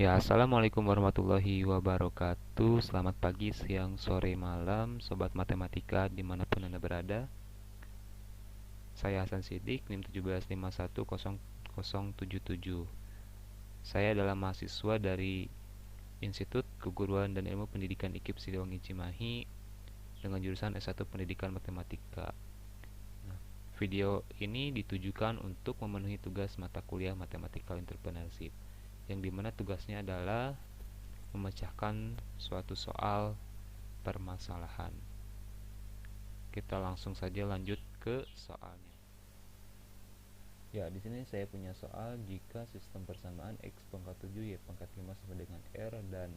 Ya, assalamualaikum warahmatullahi wabarakatuh. Selamat pagi, siang, sore, malam, sobat matematika dimanapun Anda berada. Saya Hasan Sidik, NIM 17510077. Saya adalah mahasiswa dari Institut Keguruan dan Ilmu Pendidikan IKIP Siliwangi Cimahi dengan jurusan S1 Pendidikan Matematika. Nah, video ini ditujukan untuk memenuhi tugas mata kuliah Mathematical Entrepreneurship, yang dimana tugasnya adalah memecahkan suatu soal permasalahan. Kita langsung saja lanjut ke soalnya. Ya, di sini saya punya soal jika sistem persamaan x pangkat 7 y pangkat 5 sama dengan r dan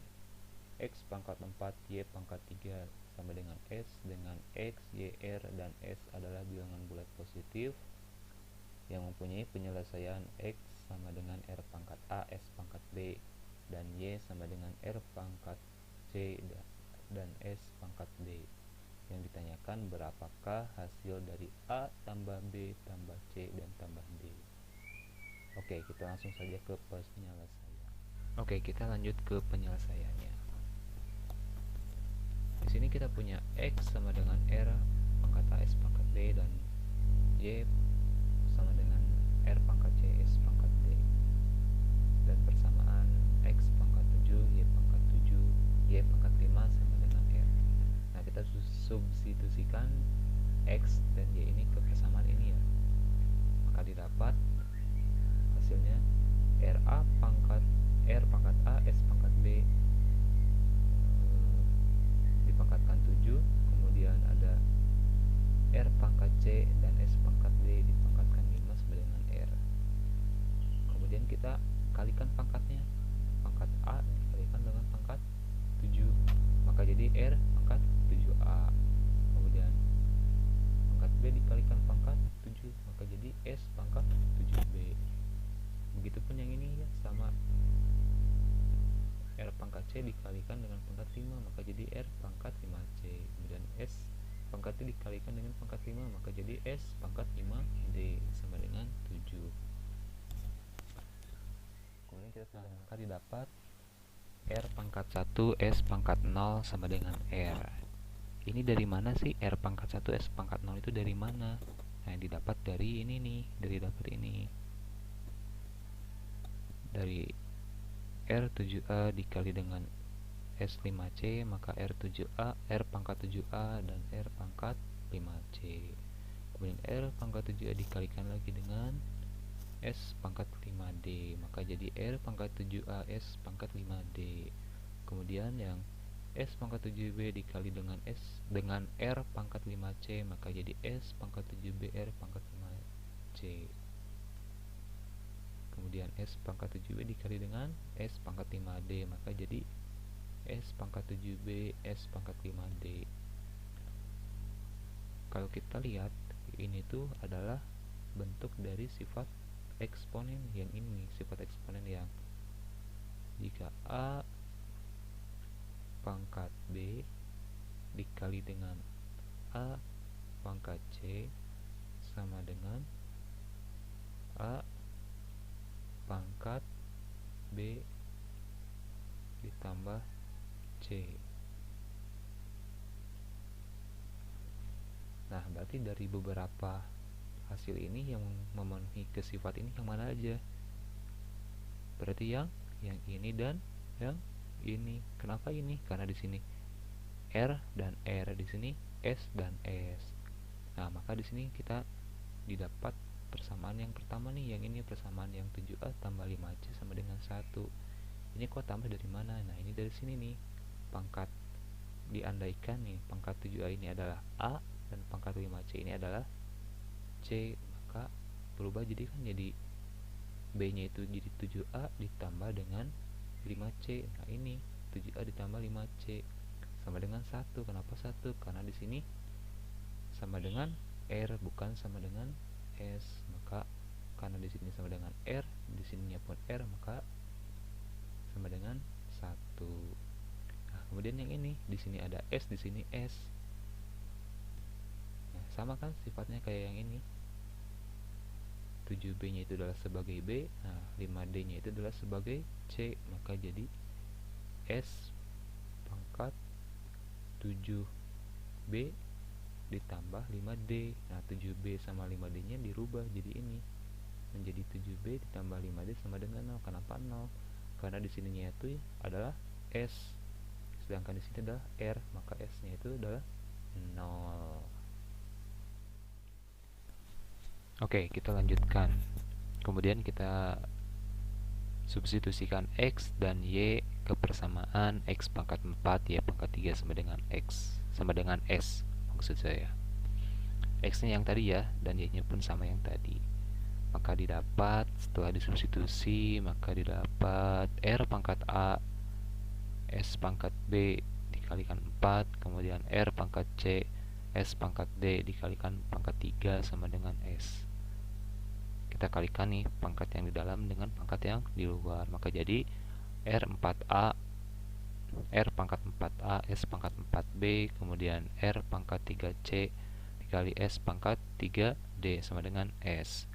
x pangkat 4 y pangkat 3 sama dengan s dengan x, y, r, dan s adalah bilangan bulat positif yang mempunyai penyelesaian x sama dengan r pangkat a, s pangkat b, dan y sama dengan r pangkat c dan s pangkat d. Yang ditanyakan berapakah hasil dari A tambah B tambah C dan tambah D. Oke, kita langsung saja ke penyelesaian. Oke, kita lanjut ke penyelesaiannya. Di sini kita punya X sama dengan R pangkat A S pangkat B dan Y sama dengan R pangkat C S pangkat D. Dan persamaan X pangkat 7 Y pangkat 7 Y pangkat 5 sama dengan R. Nah, kita substitusikan X dan Y ini ke persamaan ini ya, maka didapat hasilnya R pangkat A S pangkat B dipangkatkan 7, kemudian ada R pangkat C dan S pangkat D dipangkatkan 5 sama dengan R. Kemudian kita kalikan pangkatnya, pangkat A dikalikan dengan pangkat 7, maka jadi R pangkat 7A. Kemudian pangkat B dikalikan pangkat 7, maka jadi S pangkat 7B. Begitupun yang ini ya, sama R pangkat C dikalikan dengan pangkat 5, maka jadi R pangkat 5C. Kemudian S pangkat D dikalikan dengan pangkat 5, maka jadi S pangkat 5D sama dengan 7. Kemudian kita sudah maka didapat R pangkat 1 S pangkat 0 sama dengan R. Ini dari mana sih? R pangkat 1 S pangkat 0 itu dari mana? Nah, didapat dari ini nih, dari R7A dikali dengan S5C, maka R7A, R pangkat 7A dan R pangkat 5C. Kemudian R pangkat 7A dikalikan lagi dengan S pangkat 5D, maka jadi R pangkat 7A S pangkat 5D. Kemudian yang S pangkat 7B dikali dengan R pangkat 5C, maka jadi S pangkat 7B R pangkat 5C. Kemudian S pangkat 7B dikali dengan S pangkat 5D, maka jadi S pangkat 7B S pangkat 5D. Kalau kita lihat, ini tuh adalah bentuk dari sifat eksponen yang ini, sifat eksponen yang jika A pangkat B dikali dengan A pangkat C sama dengan A pangkat B ditambah C. Nah, berarti dari beberapa hasil ini yang memenuhi ke sifat ini yang mana aja? Berarti yang ini dan yang ini. Kenapa ini? Karena di sini R dan R, di sini S dan S. Nah, maka di sini kita didapat persamaan yang pertama nih, yang ini persamaan yang 7A tambah 5C sama dengan 1. Ini kok tambah dari mana? Nah, ini dari sini nih. Pangkat diandaikan nih, pangkat 7A ini adalah A dan pangkat 5C ini adalah C, maka berubah jadi kan jadi B-nya itu jadi 7A ditambah dengan 5C. Nah, ini 7A ditambah 5C sama dengan 1. Kenapa 1? Karena di sini sama dengan R bukan sama dengan S, maka karena di sini sama dengan R, di sininya pun R, maka sama dengan 1. Nah, kemudian yang ini di sini ada S, di sini S. Nah, sama kan sifatnya kayak yang ini. 7B nya itu adalah sebagai B, nah 5D nya itu adalah sebagai C, maka jadi S pangkat 7B ditambah 5D. Nah 7B sama 5D nya dirubah jadi ini, menjadi 7B ditambah 5D sama dengan 0. Kenapa 0? Karena di sininya itu adalah S, sedangkan di sini adalah R, maka S nya itu adalah 0. Oke, kita lanjutkan. Kemudian kita substitusikan X dan Y ke persamaan X pangkat 4 Y pangkat 3 sama dengan X sama dengan S, maksud saya. X nya yang tadi ya, dan Y nya pun sama yang tadi. Maka didapat, setelah disubstitusi, maka didapat R pangkat A S pangkat B dikalikan 4, kemudian R pangkat C S pangkat D dikalikan pangkat 3 sama dengan S. Kita kalikan nih pangkat yang di dalam dengan pangkat yang di luar, maka jadi R4A R pangkat 4A S pangkat 4B kemudian R pangkat 3C dikali S pangkat 3D sama dengan S.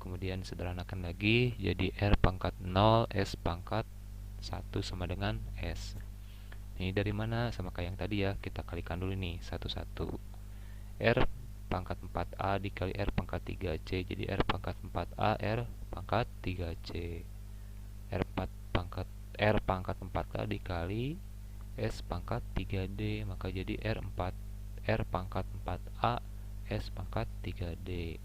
Kemudian sederhanakan lagi jadi R pangkat 0 S pangkat 1 sama dengan S. Ini dari mana? Sama kayak yang tadi ya, kita kalikan dulu nih satu-satu. R pangkat 4A dikali R pangkat 3C, jadi R pangkat 4A R pangkat 3C. R pangkat 4A dikali S pangkat 3D, maka jadi R pangkat 4A S pangkat 3D.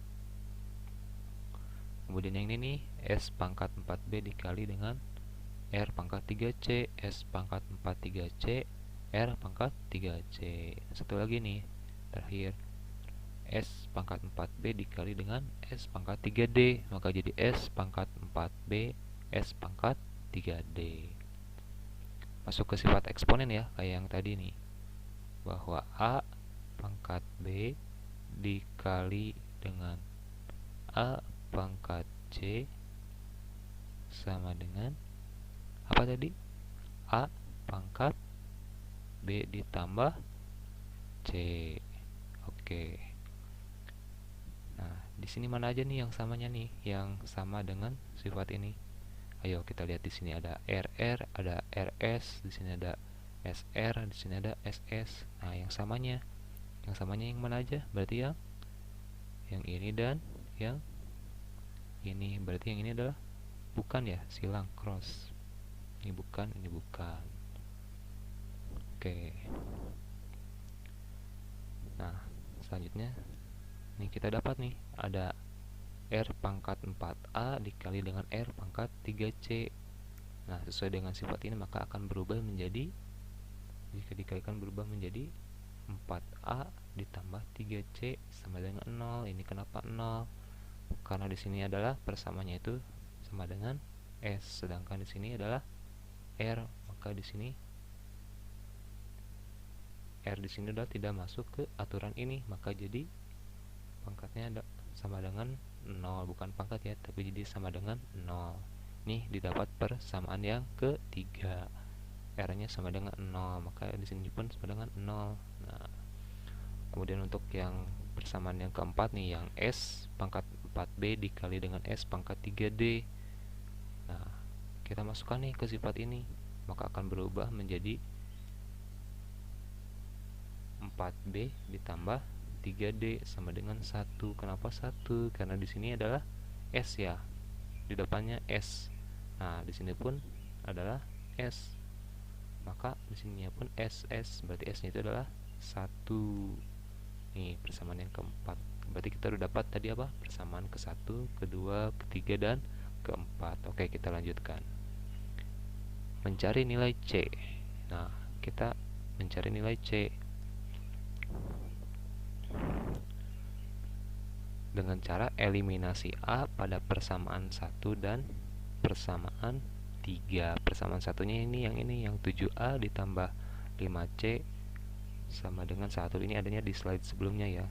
Kemudian yang ini nih, S pangkat 4B dikali dengan R pangkat 3C S pangkat 4 3C R pangkat 3C. Satu lagi nih, terakhir, S pangkat 4B dikali dengan S pangkat 3D, maka jadi S pangkat 4B S pangkat 3D. Masuk ke sifat eksponen ya, kayak yang tadi nih, bahwa A pangkat B dikali dengan A pangkat C sama dengan apa tadi? A pangkat B ditambah C. Oke. Nah, di sini mana aja nih yang samanya nih, yang sama dengan sifat ini? Ayo kita lihat, di sini ada RR, ada RS, di sini ada SR, di sini ada SS. Nah, yang samanya yang mana aja? Berarti yang ini dan yang ini. Berarti yang ini adalah bukan ya, silang cross. Ini bukan, ini bukan. Oke. Nah, selanjutnya nih kita dapat nih ada R pangkat 4A dikali dengan R pangkat 3C. Nah, sesuai dengan sifat ini maka akan berubah menjadi, jika dikalikan berubah menjadi 4A ditambah 3C sama dengan 0. Ini kenapa 0? Karena di sini adalah persamaannya itu sama dengan S, sedangkan di sini adalah R, maka di sini R di sini udah tidak masuk ke aturan ini, maka jadi pangkatnya ada sama dengan 0, bukan pangkat ya, tapi jadi sama dengan 0. Nih didapat persamaan yang ketiga, R nya sama dengan 0, maka di sini pun sama dengan 0. Nah, kemudian untuk yang persamaan yang keempat nih, yang S pangkat 4B dikali dengan S pangkat 3D. Nah, kita masukkan nih ke sifat ini, maka akan berubah menjadi 4B ditambah 3D sama dengan 1. Kenapa 1? Karena di sini adalah S ya, di depannya S. Nah, di sini pun adalah S, maka di sininya pun SS, berarti S nya itu adalah 1. Nih persamaan yang keempat. Berarti kita udah dapat tadi apa? Persamaan ke-1, kedua, ketiga, dan keempat. Oke, kita lanjutkan. Mencari nilai C. Nah, kita mencari nilai C dengan cara eliminasi A pada persamaan 1 dan persamaan 3. Persamaan satunya ini yang 7A ditambah 5C sama dengan 1. Ini adanya di slide sebelumnya ya.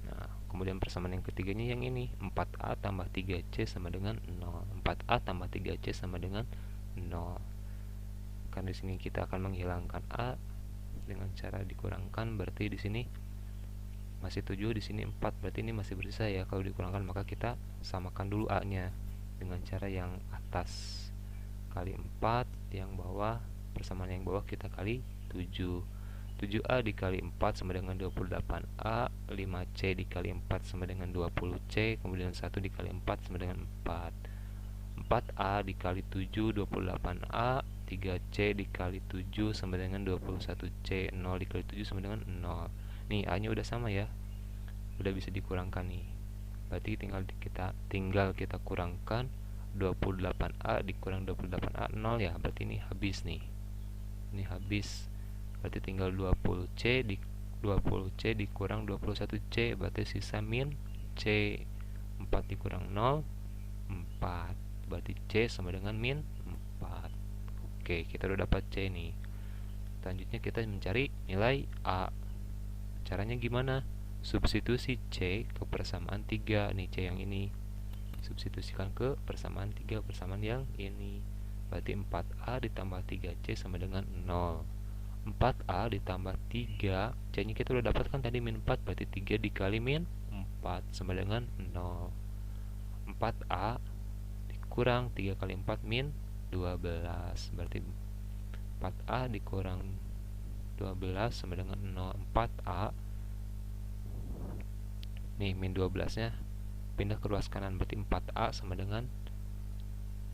Nah, kemudian persamaan yang ketiganya yang ini, 4A tambah 3C sama dengan 0. 4A tambah 3C sama dengan 0. Kan di sini kita akan menghilangkan A dengan cara dikurangkan, berarti di sini masih 7, di sini 4, berarti ini masih bersisa ya. Kalau dikurangkan maka kita samakan dulu A nya dengan cara yang atas kali 4, yang bawah persamaan yang bawah kita kali 7. 7A dikali 4 sama dengan 28A, 5C dikali 4 sama dengan 20C, kemudian 1 dikali 4 sama dengan 4. 4A dikali 7, 28A, 3C dikali 7 sama dengan 21C, 0 dikali 7 sama dengan 0. Nih A nya udah sama ya, udah bisa dikurangkan nih. Berarti tinggal kita kurangkan 28A dikurang 28A, 0 ya, berarti ini habis nih. Ini habis. Berarti tinggal 20C dikurang 21C, berarti sisa min C. 4 dikurang 0, 4. Berarti C sama dengan min 4. Oke, kita udah dapat C nih. Selanjutnya kita mencari nilai A. Caranya gimana? Substitusi C ke persamaan 3. Nih C yang ini, substitusikan ke persamaan 3, persamaan yang ini. Berarti 4A ditambah 3C sama dengan 0. 4A ditambah 3, C nya kita udah dapatkan tadi min 4, berarti 3 dikali min 4 sama dengan 0. 4A dikurang 3 kali 4 min 12, berarti 4A dikurang 12 sama dengan 0. 4A nih, min 12 nya pindah ke ruas kanan, berarti 4A sama dengan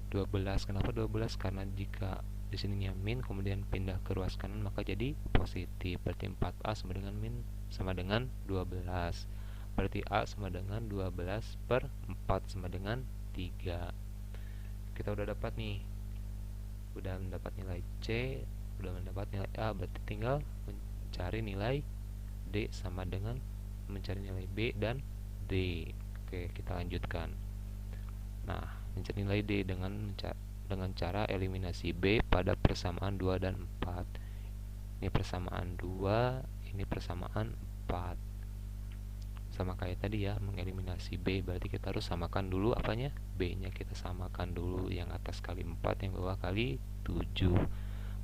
12. Kenapa 12? Karena jika di sininya min kemudian pindah ke ruas kanan maka jadi positif. Berarti 4A sama dengan min sama dengan 12. Berarti A sama dengan 12 per 4 sama dengan 3. Kita udah dapat nih, udah mendapat nilai C, udah mendapat nilai A, berarti tinggal mencari nilai D sama dengan mencari nilai B dan D. Oke, kita lanjutkan. Nah, mencari nilai D dengan cara eliminasi B pada persamaan 2 dan 4. Ini persamaan 2, ini persamaan 4. Sama kayak tadi ya, mengeliminasi B, berarti kita harus samakan dulu apanya? B-nya kita samakan dulu, yang atas kali 4, yang bawah kali 7.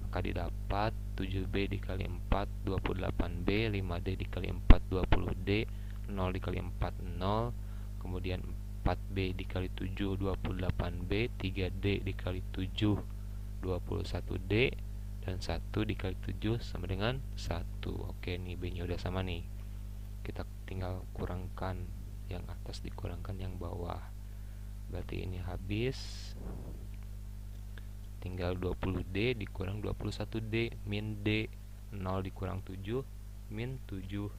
Maka didapat 7B dikali 4, 28B, 5D dikali 4, 20D, 0 dikali 4, 0. Kemudian 4B dikali 7, 28B, 3D dikali 7, 21D, dan 1 dikali 7 sama dengan 1. Oke, nih B nya udah sama nih. Kita tinggal kurangkan yang atas dikurangkan yang bawah. Berarti ini habis. Tinggal 20D dikurang 21D min D, 0 dikurang 7 min 7.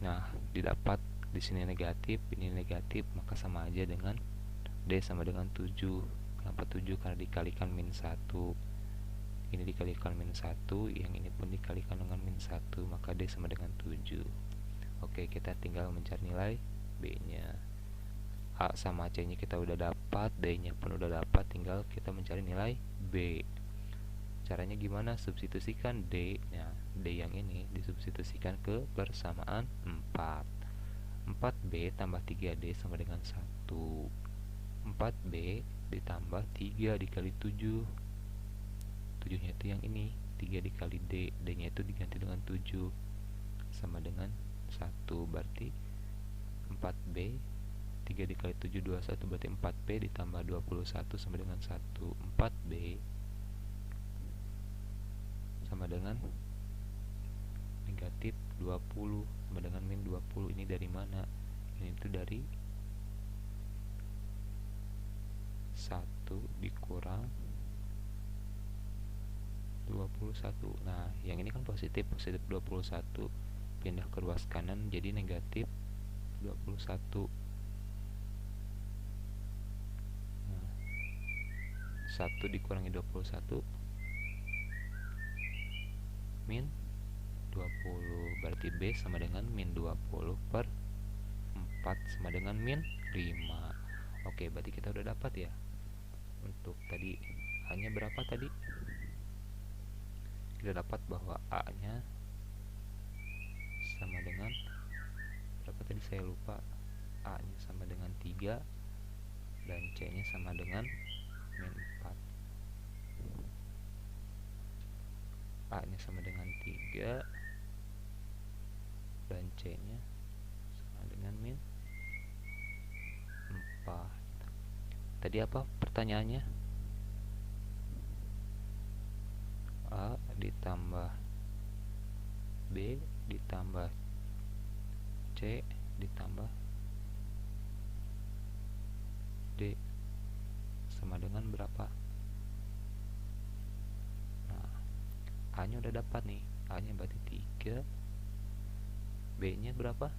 Nah, didapat di sini negatif, ini negatif, maka sama aja dengan D sama dengan 7. Kenapa 7? Karena dikalikan min 1. Ini dikalikan min 1, yang ini pun dikalikan dengan min 1, maka D sama dengan 7. Oke, kita tinggal mencari nilai B nya. A sama C nya kita udah dapat, D nya pun udah dapat, tinggal kita mencari nilai B. Caranya gimana? Substitusikan D. Nah, D yang ini disubstitusikan ke persamaan 4. 4B tambah 3D sama dengan 1. 4B ditambah 3 dikali 7. 7 nya itu yang ini, 3 dikali D, D nya itu diganti dengan 7 sama dengan 1. Berarti 4B 3 dikali 7, 21, berarti 4B ditambah 21 sama dengan 1. 4B sama dengan negatif 20 sama dengan min 20. Ini dari mana? Ini itu dari 1 dikurang 21. Nah, yang ini kan positif 21, pindah ke ruas kanan jadi negatif 21. Nah, 1 dikurangi 21 min 20, berarti B sama dengan min 20 per 4 sama dengan min 5. Oke, berarti kita udah dapat ya. Untuk tadi A nya berapa tadi? Kita dapat bahwa A nya sama dengan berapa tadi, saya lupa. A nya sama dengan 3 dan C nya sama dengan min 4. A nya sama dengan 3 dan C nya sama dengan min 4. Tadi apa pertanyaannya? A ditambah B ditambah C ditambah D sama dengan berapa? Nah, A nya udah dapat nih. A nya berarti 3, B nya berapa?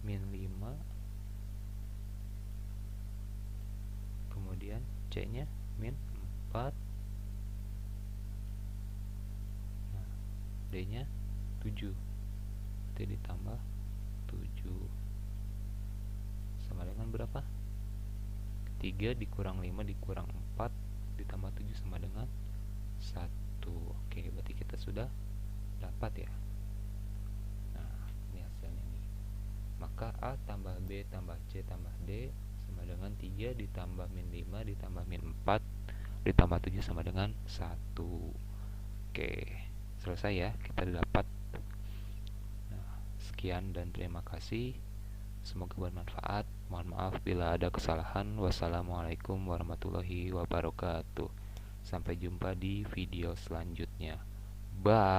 Min 5, kemudian C nya min 4, nah, D nya 7, berarti ditambah 7 sama dengan berapa? 3 dikurang 5 dikurang 4 ditambah 7 sama dengan 1. Oke, berarti kita sudah dapat ya. Nah, ini hasilnya nih. Maka A tambah B tambah C tambah D sama dengan 3 ditambah min 5 ditambah min 4 ditambah 7 sama dengan 1. Oke, selesai ya, kita dapat. Nah, sekian dan terima kasih. Semoga bermanfaat. Mohon maaf bila ada kesalahan. Wassalamualaikum warahmatullahi wabarakatuh. Sampai jumpa di video selanjutnya. Bye.